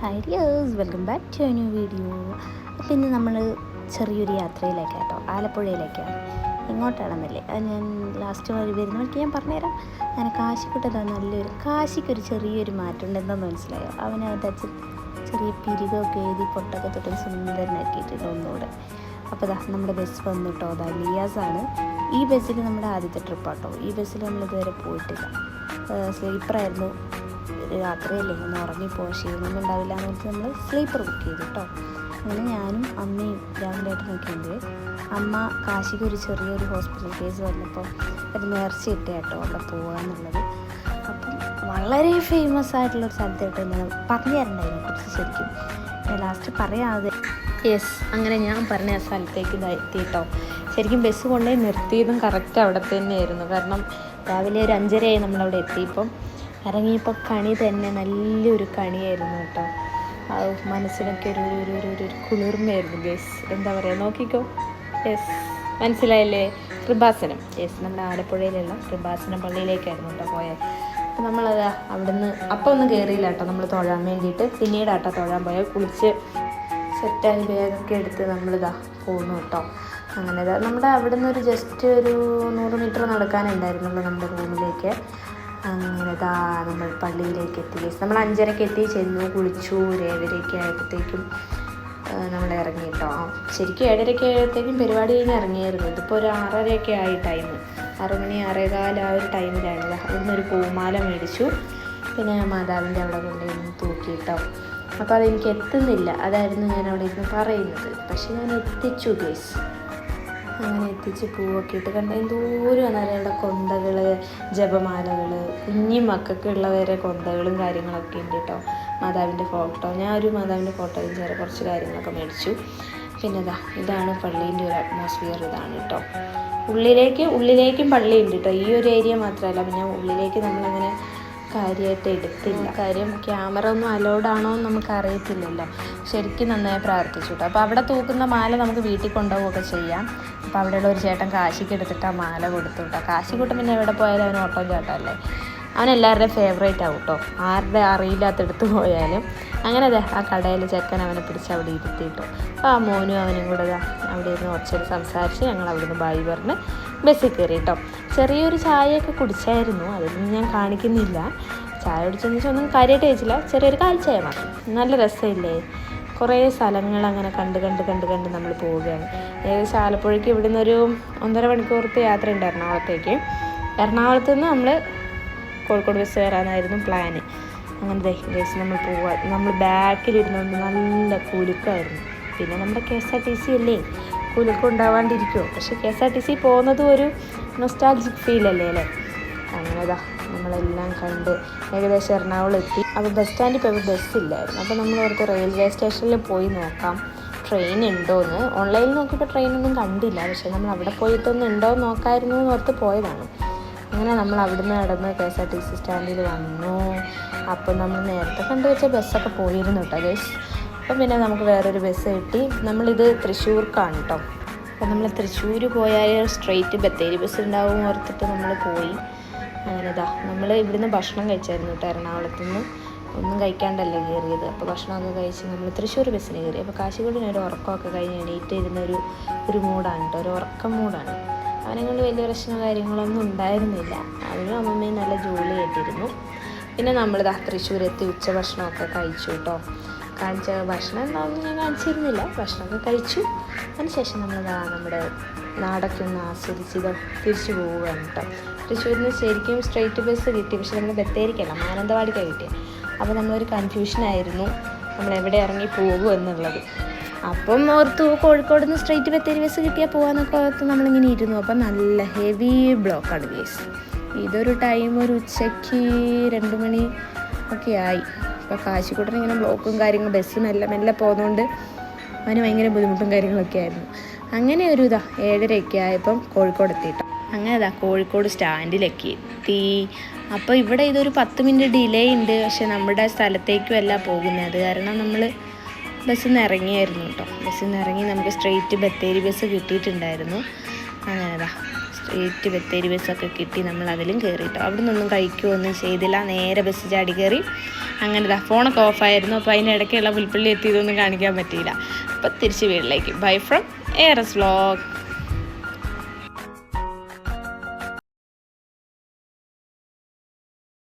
Hi dears, welcome back to a new video. അപ്പോൾ ഇന്ന് നമ്മൾ ചെറിയൊരു യാത്രയിലേക്കാണ് കേട്ടോ, ആലപ്പുഴയിലേക്കാണ്. എങ്ങോട്ടാണെന്നല്ലേ അത് ഞാൻ ലാസ്റ്റ് വരുന്ന വഴിക്ക് ഞാൻ പറഞ്ഞുതരാം. അങ്ങനെ കാശിക്കൊട്ടത് കാശിക്കൊരു ചെറിയൊരു മാറ്റം ഉണ്ടെന്ന് മനസ്സിലായോ. അവനകത്ത് ചെറിയ പിരികൊക്കെ എഴുതി പൊട്ടൊക്കെ തൊട്ട് സുന്ദരനാക്കിയിട്ടുണ്ട് ഒന്നുകൂടെ. അപ്പോൾ നമ്മുടെ ബസ് വന്നു കേട്ടോ. അതാ ലിയാസാണ്. ഈ ബസ്സിൽ നമ്മുടെ ആദ്യത്തെ ട്രിപ്പാട്ടോ. ഈ ബസ്സിൽ നമ്മളിതുവരെ പോയിട്ടില്ല. സ്ലീപ്പറായിരുന്നു. രാത്രിയല്ലേ, ഒന്ന് ഉറങ്ങിപ്പോകാൻ ക്ഷീണമൊന്നും ഉണ്ടാവില്ല എന്ന് വെച്ചാൽ നമ്മൾ സ്ലീപ്പർ ബുക്ക് ചെയ്തു കേട്ടോ. അങ്ങനെ ഞാനും അമ്മയും രാവിലെയായിട്ട് ഉണ്ട്. അമ്മ കാശിക്ക് ഒരു ചെറിയൊരു ഹോസ്പിറ്റൽ കേസ് വന്നപ്പോൾ ഒരു നേർച്ച ഇട്ടേ കേട്ടോ അവിടെ പോകാമെന്നുള്ളത്. അപ്പം വളരെ ഫേമസ് ആയിട്ടുള്ളൊരു സ്ഥലത്തായിട്ട് ഞാൻ പറഞ്ഞു തരണ്ട അതിനെക്കുറിച്ച്. ശരിക്കും ഞാൻ ലാസ്റ്റ് പറയാതെ അങ്ങനെ ഞാൻ പറഞ്ഞ ആ സ്ഥലത്തേക്ക് എത്തി കേട്ടോ. ശരിക്കും ബസ് കൊണ്ടുപോയി നിർത്തിയതും കറക്റ്റ് അവിടെ തന്നെയായിരുന്നു. കാരണം രാവിലെ ഒരു 5:30 നമ്മളവിടെ എത്തിയപ്പം ഇറങ്ങിയപ്പോൾ കണി തന്നെ നല്ലൊരു കണിയായിരുന്നു കേട്ടോ. മനസ്സിനൊക്കെ ഒരു കുളിർമയായിരുന്നു. എന്താ പറയുക, നോക്കിക്കോ. മനസ്സിലായില്ലേ? കൃപാസനം. നമ്മുടെ ആലപ്പുഴയിലുള്ള കൃപാസനം പള്ളിയിലേക്കായിരുന്നു കേട്ടോ പോയത്. അപ്പോൾ നമ്മളത് അവിടുന്ന് അപ്പം ഒന്നും കയറിയില്ല കേട്ടോ. നമ്മൾ തൊഴാൻ വേണ്ടിയിട്ട് പിന്നീടാട്ടോ തൊഴാൻ പോയാൽ കുളിച്ച് സെറ്റായി ബാഗൊക്കെ എടുത്ത് നമ്മളിതാ പോകുന്നു കേട്ടോ. അങ്ങനെ നമ്മുടെ അവിടുന്ന് ഒരു ജസ്റ്റ് ഒരു 100 മീറ്റർ നടക്കാനുണ്ടായിരുന്നുള്ളൂ നമ്മുടെ റൂമിലേക്ക്. അങ്ങനെ നമ്മൾ പള്ളിയിലേക്ക് എത്തി. നമ്മൾ 5:30 എത്തി, ചെന്നു, കുളിച്ചു. ഒരു 7:30 ആയപ്പോഴത്തേക്കും നമ്മൾ ഇറങ്ങി കേട്ടോ. ശരിക്കും 7:30 ആയപ്പോഴത്തേക്കും പരിപാടി കഴിഞ്ഞ് ഇറങ്ങിയായിരുന്നു. ഇതിപ്പോൾ ഒരു 6:30 ആയി ടൈം. 6 മണി 6:15 ആ ഒരു ടൈമിലാണ്. അവിടുന്ന് ഒരു പൂമാല മേടിച്ചു. പിന്നെ മാതാവിൻ്റെ അവിടെ കൊണ്ടുപോയി തൂക്കി കേട്ടോ. അപ്പോൾ അതെനിക്ക് എത്തുന്നില്ല, അതായിരുന്നു ഞാൻ അവിടെ ഇരുന്ന് പറയുന്നത്. പക്ഷെ ഞാൻ എത്തിച്ചു ഗേസ്. അങ്ങനെ എത്തിച്ച് പൂവൊക്കെ ഇട്ട് കണ്ട എന്തോരം അവിടെ കൊന്തകൾ, ജപമാലകൾ, കുഞ്ഞി മക്കൾക്കുള്ള വരെ കൊന്തകളും കാര്യങ്ങളൊക്കെ ഉണ്ട് കേട്ടോ. മാതാവിൻ്റെ ഫോട്ടോ, ഞാനൊരു മാതാവിൻ്റെ ഫോട്ടോയും കുറച്ച് കാര്യങ്ങളൊക്കെ മേടിച്ചു. പിന്നെ ഇതാണ് പള്ളീൻ്റെ ഒരു അറ്റ്മോസ്ഫിയർ. ഇതാണ് കേട്ടോ. ഉള്ളിലേക്കും പള്ളി ഉണ്ട് കേട്ടോ. ഈ ഒരു ഏരിയ മാത്രമല്ല, പിന്നെ ഉള്ളിലേക്ക് നമ്മളങ്ങനെ കാര്യമായിട്ട് എടുത്തില്ല. കാര്യം ക്യാമറ ഒന്നും അലൗഡ് ആണോ എന്ന് നമുക്ക് അറിയത്തില്ലല്ലോ. ശരിക്കും നന്നായി പ്രാർത്ഥിച്ചു കേട്ടോ. അപ്പോൾ അവിടെ തൂക്കുന്ന മാല നമുക്ക് വീട്ടിൽ കൊണ്ടുപോവുകയൊക്കെ ചെയ്യാം. അപ്പോൾ അവിടെയുള്ള ഒരു ചേട്ടൻ കാശിക്ക് എടുത്തിട്ട് ആ മാല കൊടുത്തു കേട്ടോ. കാശിക്കൂട്ടം പിന്നെ എവിടെ പോയാലും അവന് ഓട്ടോ ചേട്ടല്ലേ, അവൻ എല്ലാവരുടെയും ഫേവറേറ്റ് ആവും കേട്ടോ. ആരുടെ അറിയില്ലാത്തെടുത്ത് പോയാലും. അങ്ങനെ ആ കടയിൽ ചെക്കൻ അവനെ പിടിച്ച് അവിടെ ഇരുത്തിയിട്ടു. അപ്പോൾ ആ മോനും അവനും കൂടെ അവിടെ ഇരുന്ന് കുറച്ചൊരു സംസാരിച്ച് ഞങ്ങൾ അവിടുന്ന് ബായി പറഞ്ഞ് ബസ്സിൽ കയറി കേട്ടോ. ചെറിയൊരു ചായയൊക്കെ കുടിച്ചായിരുന്നു, അതൊന്നും ഞാൻ കാണിക്കുന്നില്ല. ചായ കുടിച്ചെന്ന് വെച്ചാൽ ഒന്നും കാര്യമായിട്ട് കഴിച്ചില്ല, ചെറിയൊരു കാൽച്ചായ മാത്രം. നല്ല രസമില്ലേ? കുറേ സ്ഥലങ്ങൾ അങ്ങനെ കണ്ട് നമ്മൾ പോവുകയാണ്. ഏകദേശം ആലപ്പുഴയ്ക്ക് ഇവിടുന്ന് ഒരു 1.5 മണിക്കൂറത്തെ യാത്ര ഉണ്ട് എറണാകുളത്തേക്ക്. എറണാകുളത്ത് നിന്ന് നമ്മൾ കോഴിക്കോട് ബസ് കയറാനായിരുന്നു പ്ലാന്. അങ്ങനെ നമ്മൾ ബാക്കിലിരുന്നുകൊണ്ട് നല്ല കുലുക്കമായിരുന്നു. പിന്നെ നമ്മുടെ KSRTC അല്ലേ, കുലുക്കം ഉണ്ടാവാണ്ടിരിക്കുമോ? പക്ഷേ KSRTC പോകുന്നതും ഒരു നൊസ്റ്റാൾജിക് ഫീലല്ലേ അല്ലേ. അങ്ങനെ നമ്മളെല്ലാം കണ്ട് ഏകദേശം എറണാകുളം എത്തി. അപ്പോൾ ബസ് സ്റ്റാൻഡിൽ പോയപ്പോൾ ബസ്സില്ലായിരുന്നു. അപ്പോൾ നമ്മൾ ഓർത്ത് റെയിൽവേ സ്റ്റേഷനിൽ പോയി നോക്കാം ട്രെയിൻ ഉണ്ടോയെന്ന്. ഓൺലൈനിൽ നോക്കിയപ്പോൾ ട്രെയിനൊന്നും കണ്ടില്ല. പക്ഷേ നമ്മൾ അവിടെ പോയിട്ടൊന്നും ഉണ്ടോ എന്ന് നോക്കാമായിരുന്നു എന്ന് ഓർത്ത് പോയതാണ്. അങ്ങനെ നമ്മൾ അവിടുന്ന് നടന്ന് KSRTC സ്റ്റാൻഡിൽ വന്നു. അപ്പോൾ നമ്മൾ നേരത്തെ കണ്ടുവച്ച ബസ്സൊക്കെ പോയിരുന്നു കേട്ടോ ഗൈസ്. അപ്പം പിന്നെ നമുക്ക് വേറൊരു ബസ് കിട്ടി. നമ്മളിത് തൃശ്ശൂർക്കാണ് കേട്ടോ. അപ്പോൾ നമ്മൾ തൃശ്ശൂർ പോയാൽ സ്ട്രെയിറ്റ് ബത്തേരി ബസ് ഉണ്ടാവും ഓർത്തിട്ട് നമ്മൾ പോയി. അങ്ങനെ നമ്മൾ ഇവിടുന്ന് ഭക്ഷണം കഴിച്ചായിരുന്നു കേട്ടോ. എറണാകുളത്തു നിന്ന് ഒന്നും കഴിക്കാണ്ടല്ലേ കയറിയത്. അപ്പോൾ ഭക്ഷണമൊക്കെ കഴിച്ച് നമ്മൾ തൃശ്ശൂർ ബസ്സിന് കയറി. അപ്പോൾ കാശിക്കോടിന് ഒരു ഉറക്കമൊക്കെ കഴിഞ്ഞ് എണീറ്റ് ഇരുന്ന ഒരു മൂഡാണ് കേട്ടോ, ഒരു ഉറക്കം മൂഡാണ്. അവനെ കൊണ്ട് വലിയ പ്രശ്നമോ കാര്യങ്ങളൊന്നും ഉണ്ടായിരുന്നില്ല. അവനും അമ്മമ്മയും നല്ല ജോലി ആയിട്ടിരുന്നു. പിന്നെ നമ്മൾ തൃശ്ശൂരെത്തി ഉച്ചഭക്ഷണമൊക്കെ കഴിച്ചു കേട്ടോ. കാണിച്ച ഭക്ഷണം എന്താണെന്ന് ഞാൻ കാണിച്ചിരുന്നില്ല. ഭക്ഷണമൊക്കെ കഴിച്ചു. അതിനുശേഷം നമ്മുടെ നാടൊക്കെ ഒന്ന് ആസ്വദിച്ച് തിരിച്ചു പോവുകയാണ് കേട്ടോ. തൃശ്ശൂരിൽ നിന്ന് ശരിക്കും സ്ട്രെയിറ്റ് ബസ് കിട്ടി, പക്ഷെ നമ്മൾ ബത്തേരിക്കല്ല, മാനന്തവാടിക്കാണ് കിട്ടിയത്. അപ്പോൾ നമ്മളൊരു കൺഫ്യൂഷനായിരുന്നു നമ്മൾ എവിടെ ഇറങ്ങി പോകും എന്നുള്ളത്. അപ്പം ഓർത്തു കോഴിക്കോട് നിന്ന് സ്ട്രെയിറ്റ് ബത്തേരി ബസ് കിട്ടിയാൽ പോകാമെന്നൊക്കെ ഓർത്ത് നമ്മളിങ്ങനെ ഇരുന്നു. അപ്പം നല്ല ഹെവി ബ്ലോക്കാണ് കേസ്. ഇതൊരു ടൈം ഒരു ഉച്ചയ്ക്ക് 2 മണി ഒക്കെ ആയി. അപ്പോൾ കാശിക്കൂട്ടൻ ഇങ്ങനെ ബ്ലോക്കും കാര്യങ്ങളും ബസ് മെല്ലെ പോകുന്നതുകൊണ്ട് അവന് ഭയങ്കര ബുദ്ധിമുട്ടും കാര്യങ്ങളൊക്കെ ആയിരുന്നു. അങ്ങനെ ഒരു 7:30 ആയപ്പം കോഴിക്കോട് എത്തിയിട്ടോ. അങ്ങനെ കോഴിക്കോട് സ്റ്റാൻഡിലേക്ക് എത്തി. അപ്പോൾ ഇവിടെ ഇതൊരു 10 മിനിറ്റ് ഡിലേ ഉണ്ട്. പക്ഷെ നമ്മുടെ സ്ഥലത്തേക്കും അല്ല പോകുന്നത്. അത് കാരണം നമ്മൾ ബസ്സിൽ നിന്ന് ഇറങ്ങിയായിരുന്നു കേട്ടോ. ബസ്സിൽ നിന്ന് ഇറങ്ങി നമുക്ക് സ്ട്രെയിറ്റ് ബത്തേരി ബസ് കിട്ടിയിട്ടുണ്ടായിരുന്നു. അങ്ങനെ സ്ട്രീറ്റ് ബത്തേരി ബസ്സൊക്കെ കിട്ടി. നമ്മൾ അതിലും കയറിയിട്ടോ. അവിടെ നിന്നൊന്നും കഴിക്കുകയൊന്നും ചെയ്തില്ല, നേരെ ബസ് ചാടി കയറി. അങ്ങനെ ഫോണൊക്കെ ഓഫായിരുന്നു. അപ്പോൾ അതിൻ്റെ ഇടയ്ക്കുള്ള പുൽപ്പള്ളി എത്തിയതൊന്നും കാണിക്കാൻ പറ്റിയില്ല. അപ്പോൾ തിരിച്ച് വീട്ടിലേക്ക്. Bye from ARS vlog.